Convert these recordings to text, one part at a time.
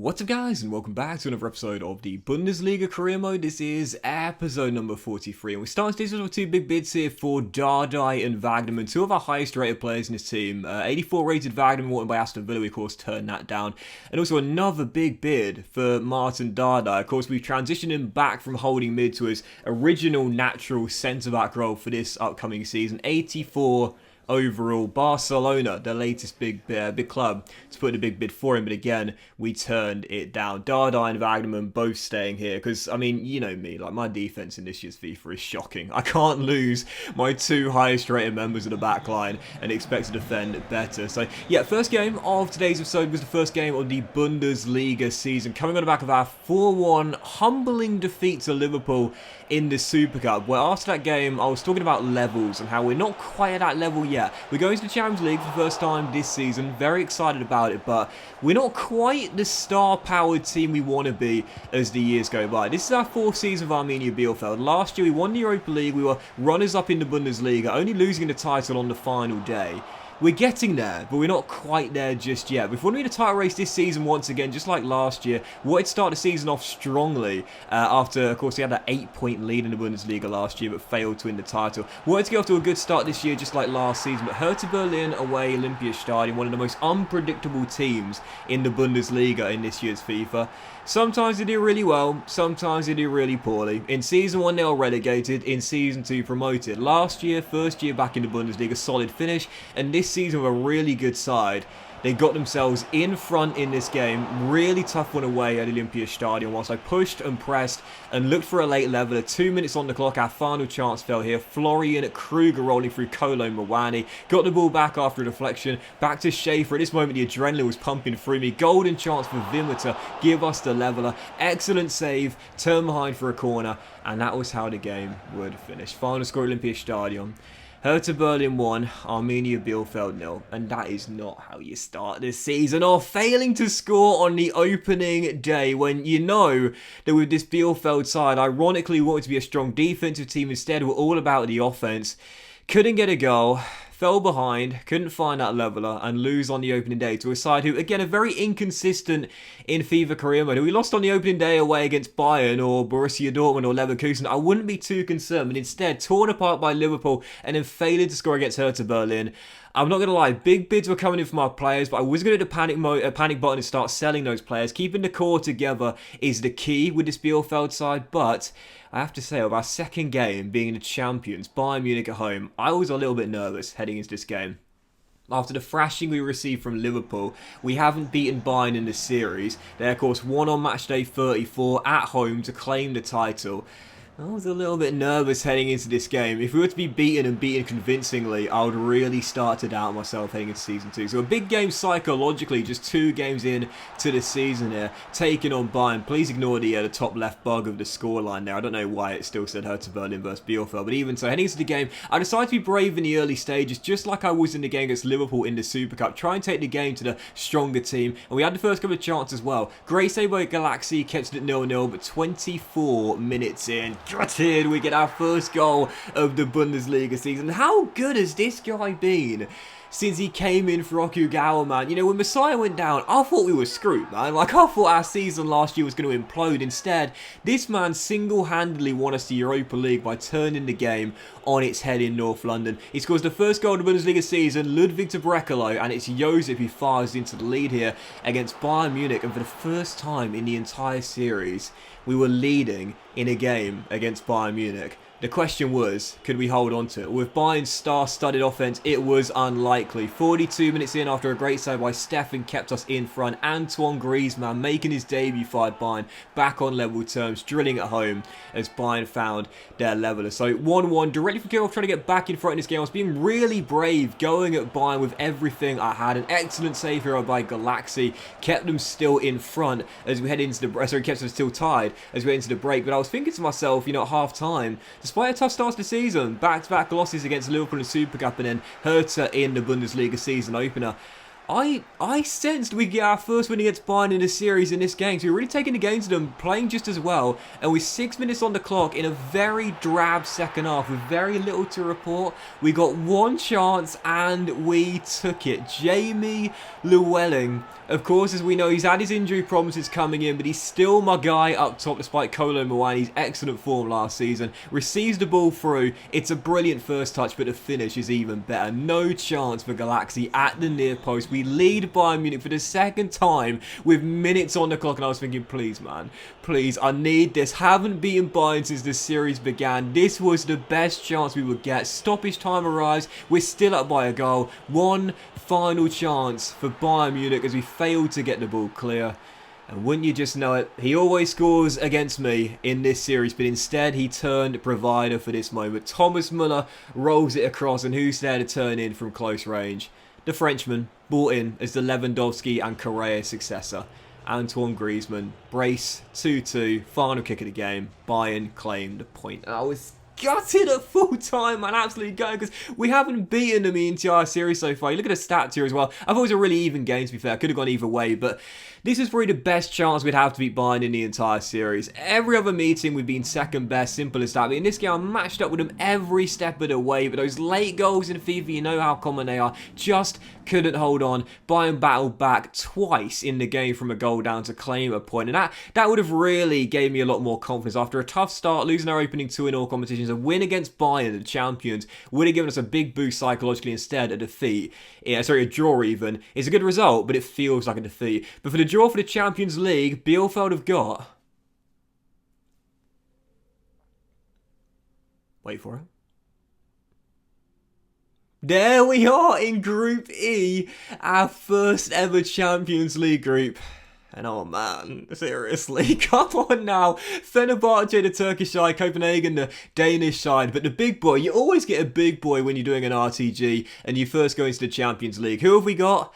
What's up guys, and welcome back to another episode of the Bundesliga career mode. This is episode number 43, and we're starting today's with two big bids here for Dardai and Wagnerman, two of our highest rated players in this team. 84 rated Wagnerman, wanted by Aston Villa, we of course turned that down. And also another big bid for Martin Dardai. Of course, we've transitioned him back from holding mid to his original natural centre-back role for this upcoming season. 84 overall. Barcelona, the latest big club, to put in a big bid for him, but again, we turned it down. Dardai and Wagnerman both staying here, because, I mean, you know me, like, my defence in this year's FIFA is shocking. I can't lose my two highest rated members of the back line and expect to defend better. So, yeah, first game of today's episode was the first game of the Bundesliga season, coming on the back of our 4-1 humbling defeat to Liverpool in the Super Cup, where after that game, I was talking about levels and how we're not quite at that level yet. We're going to the Champions League for the first time this season, very excited about it, but we're not quite the star-powered team we want to be as the years go by. This is our fourth season of Arminia Bielefeld. Last year we won the Europa League, we were runners-up in the Bundesliga, only losing the title on the final day. We're getting there, but we're not quite there just yet. We've won the title race this season once again, just like last year. We wanted to start the season off strongly after, of course, we had that 8-point lead in the Bundesliga last year, but failed to win the title. We wanted to get off to a good start this year, just like last season, but Hertha Berlin away, Olympiastadion, one of the most unpredictable teams in the Bundesliga in this year's FIFA. Sometimes they do really well, sometimes they do really poorly. In Season 1 they were relegated, in Season 2 promoted. Last year, first year back in the Bundesliga, solid finish, and this season with a really good side. They got themselves in front in this game. Really tough one away at Olympiastadion whilst I pushed and pressed and looked for a late leveler. 2 minutes on the clock, our final chance fell here. Florian at Kruger rolling through Kolo Muani. Got the ball back after a deflection. Back to Schaefer. At this moment the adrenaline was pumping through me. Golden chance for Wimmer to give us the leveler. Excellent save. Turn behind for a corner. And that was how the game would finish. Final score Olympiastadion. Hertha Berlin 1, Arminia Bielefeld 0, and that is not how you start this season, or failing to score on the opening day when you know that with this Bielefeld side, ironically wanted to be a strong defensive team, instead we're all about the offense. Couldn't get a goal. Fell behind, couldn't find that leveler, and lose on the opening day to a side who, again, are very inconsistent in FIFA career mode. If we lost on the opening day away against Bayern or Borussia Dortmund or Leverkusen, I wouldn't be too concerned, but instead, torn apart by Liverpool and then failing to score against Hertha Berlin. I'm not going to lie, big bids were coming in from our players, but I was going to hit the panic button and start selling those players. Keeping the core together is the key with this Bielefeld side, but I have to say, with our second game being the champions, Bayern Munich at home, I was a little bit nervous heading into this game. After the thrashing we received from Liverpool, we haven't beaten Bayern in this series. They, of course, won on match day 34 at home to claim the title. I was a little bit nervous heading into this game. If we were to be beaten and beaten convincingly, I would really start to doubt myself heading into Season 2. So a big game psychologically, just 2 games in to the season here, taking on Bayern. Please ignore the top left bug of the scoreline there. I don't know why it still said Hertha Berlin versus Bielefeld, but even so, heading into the game, I decided to be brave in the early stages, just like I was in the game against Liverpool in the Super Cup. Try and take the game to the stronger team, and we had the first couple of chances as well. Great save by Galaxy, kept it at 0-0, but 24 minutes in, gutted, we get our first goal of the Bundesliga season. How good has this guy been since he came in for Okugawa, man? You know, when Messiah went down, I thought we were screwed, man. Like, I thought our season last year was going to implode. Instead, this man single-handedly won us the Europa League by turning the game on its head in North London. He scores the first goal of the Bundesliga season, Ludwig to Brekalo, and it's Josip who fires into the lead here against Bayern Munich. And for the first time in the entire series, we were leading in a game against Bayern Munich. The question was, could we hold on to it? With Bayern's star-studded offense, it was unlikely. 42 minutes in, after a great save by Steffen, kept us in front. Antoine Griezmann making his debut for Bayern, back on level terms, drilling at home as Bayern found their leveler. So 1-1, directly from kickoff, trying to get back in front in this game. I was being really brave, going at Bayern with everything I had. An excellent save here by Galaxy, kept them still in front as we head into the... Sorry, kept them still tied as we head into the break. But I was thinking to myself, you know, at half-time, despite a tough start to the season, back-to-back losses against Liverpool in the Super Cup and then Hertha in the Bundesliga season opener, I sensed we'd get our first win against Bayern in a series in this game. So we're really taking the game to them, playing just as well. And with 6 minutes on the clock in a very drab second half with very little to report, we got one chance and we took it. Jamie Llewellyn, of course, as we know, he's had his injury problems coming in, but he's still my guy up top despite Kolo Muani's excellent form last season. Receives the ball through. It's a brilliant first touch, but the finish is even better. No chance for Galaxy at the near post. We lead Bayern Munich for the second time with minutes on the clock, and I was thinking, please, man, please, I need this. Haven't beaten Bayern since this series began. This was the best chance we would get. Stoppage time arrives. We're still up by a goal. One final chance for Bayern Munich as we failed to get the ball clear. And wouldn't you just know it, he always scores against me in this series, but instead he turned provider for this moment. Thomas Müller rolls it across, and who's there to turn in from close range? The Frenchman, brought in as the Lewandowski and Correa successor. Antoine Griezmann, brace, 2-2, final kick of the game. Bayern claimed a point. And I was gutted at full time, man, absolutely gutted, because we haven't beaten them the entire series so far. You look at the stats here as well. I thought it was a really even game, to be fair. Could have gone either way, but this is probably the best chance we'd have to beat Bayern in the entire series. Every other meeting we've been second best, simple as that. But in this game, I matched up with them every step of the way. But those late goals in FIFA, you know how common they are, just couldn't hold on. Bayern battled back twice in the game from a goal down to claim a point. And that would have really gave me a lot more confidence. After a tough start, losing our opening 2 in all competitions, a win against Bayern, the champions, would have given us a big boost psychologically instead. A defeat, a draw even, is a good result, but it feels like a defeat. But for the draw for the Champions League, Bielefeld have got... Wait for it. There we are in Group E, our first ever Champions League group. And oh man, seriously, come on now. Fenerbahce, the Turkish side, Copenhagen, the Danish side. But the big boy, you always get a big boy when you're doing an RTG and you first go into the Champions League. Who have we got?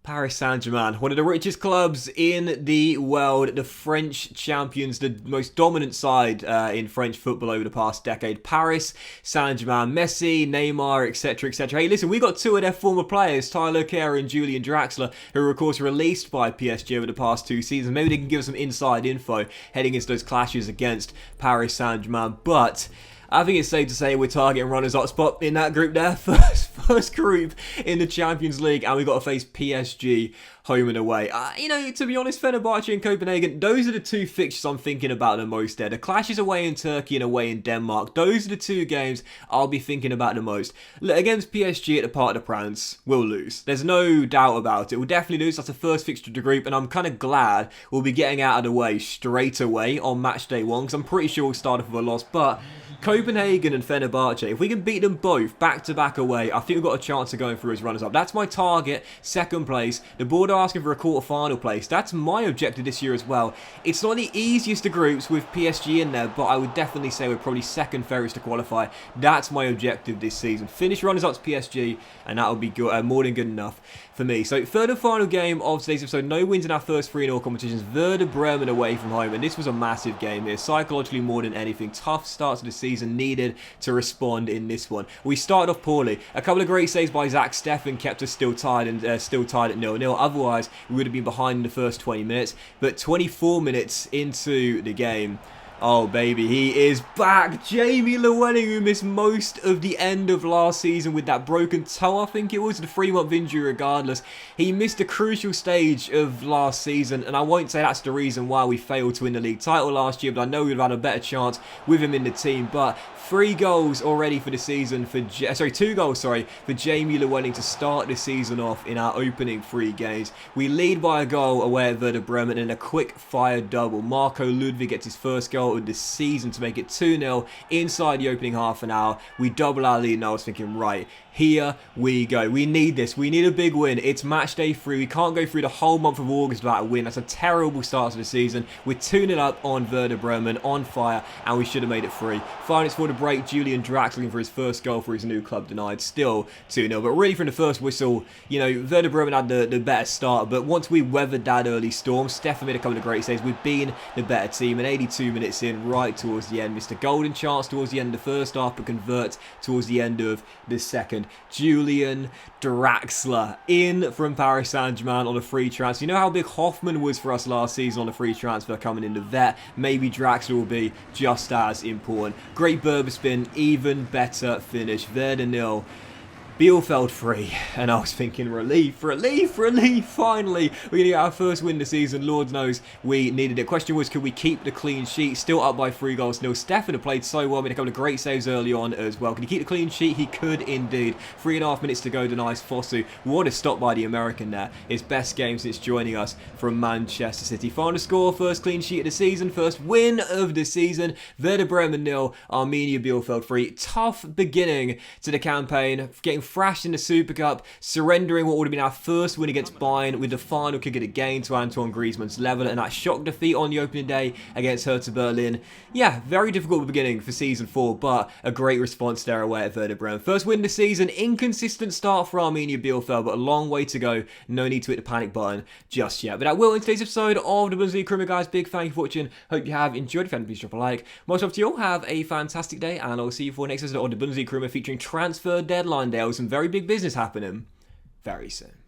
Paris Saint-Germain, one of the richest clubs in the world, the French champions, the most dominant side in French football over the past decade. Paris Saint-Germain, Messi, Neymar, etc, etc. Hey, listen, we got 2 of their former players, Tyler Kerr and Julian Draxler, who were of course released by PSG over the past 2 seasons. Maybe they can give us some inside info heading into those clashes against Paris Saint-Germain, but I think it's safe to say we're targeting runners-up spot in that group there. First group in the Champions League, and we've got to face PSG home and away. To be honest, Fenerbahce and Copenhagen, those are the 2 fixtures I'm thinking about the most there. The clashes away in Turkey and away in Denmark, those are the 2 games I'll be thinking about the most. Look, against PSG at the Parc des Princes, we'll lose. There's no doubt about it. We'll definitely lose. That's the first fixture of the group, and I'm kind of glad we'll be getting out of the way straight away on match day 1, because I'm pretty sure we'll start off with a loss. But Copenhagen and Fenerbahce, if we can beat them both back-to-back away, I think we've got a chance of going through as runners-up. That's my target, second place. The board are asking for a quarter-final place. That's my objective this year as well. It's not the easiest of groups with PSG in there, but I would definitely say we're probably second fairest to qualify. That's my objective this season. Finish runners-up to PSG, and that'll be good, more than good enough for me. So, third and final game of today's episode. No wins in our first 3 in all competitions. Werder Bremen away from home, and this was a massive game here. Psychologically more than anything. Tough start to the season needed to respond in this one. We started off poorly. A couple of great saves by Zach Steffen kept us still tied at 0-0. Otherwise, we would have been behind in the first 20 minutes. But 24 minutes into the game, oh baby, he is back. Jamie Llewellyn, who missed most of the end of last season with that broken toe, I think it was, the 3-month injury regardless. He missed a crucial stage of last season, and I won't say that's the reason why we failed to win the league title last year, but I know we'd have had a better chance with him in the team. But 3 goals already for the season for 2 goals, for Jamie Llewellyn to start the season off in our opening 3 games. We lead by a goal away at Werder Bremen and a quick fire double. Marco Ludwig gets his first goal of the season to make it 2-0 inside the opening half an hour. We double our lead, and I was thinking, right, here we go. We need this. We need a big win. It's match day 3. We can't go through the whole month of August without a win. That's a terrible start to the season. We're 2-0 up on Werder Bremen, on fire, and we should have made it 3. 5 minutes for the break, Julian Drax looking for his first goal for his new club denied. Still 2-0, but really from the first whistle, Werder Bremen had the better start, but once we weathered that early storm, Steffen made a couple of great saves. We've been the better team, and 82 minutes gets in right towards the end. Missed a golden chance towards the end of the first half, but converts towards the end of the second. Julian Draxler in from Paris Saint-Germain on a free transfer. You know how big Hoffman was for us last season on a free transfer coming into vet? Maybe Draxler will be just as important. Great Berber spin, even better finish. Werder 0. Bielefeld 3, and I was thinking relief, finally we're going to get our first win this season. Lord knows we needed it. Question was, could we keep the clean sheet? Still up by 3 goals to 0. Stefan had played so well, made a couple of great saves early on as well. Can he keep the clean sheet? He could indeed. 3.5 minutes to go, the nice Fosu. What a stop by the American there. His best game since joining us from Manchester City. Final score, first clean sheet of the season, first win of the season. Werder Bremen 0, Arminia Bielefeld 3. Tough beginning to the campaign, getting thrashed in the Super Cup, surrendering what would have been our first win against Bayern with the final kick of the game to Antoine Griezmann's level, and that shock defeat on the opening day against Hertha Berlin. Yeah, very difficult beginning for Season 4, but a great response there away at Werder Bremen. First win this season, inconsistent start for Arminia Bielefeld, but a long way to go. No need to hit the panic button just yet. But that will end today's episode of the Bundesliga Career, guys. Big thank you for watching. Hope you have enjoyed. If you haven't, please drop a like. Most of you all have a fantastic day, and I'll see you for next episode of the Bundesliga Career featuring transfer deadline day. With some very big business happening very soon.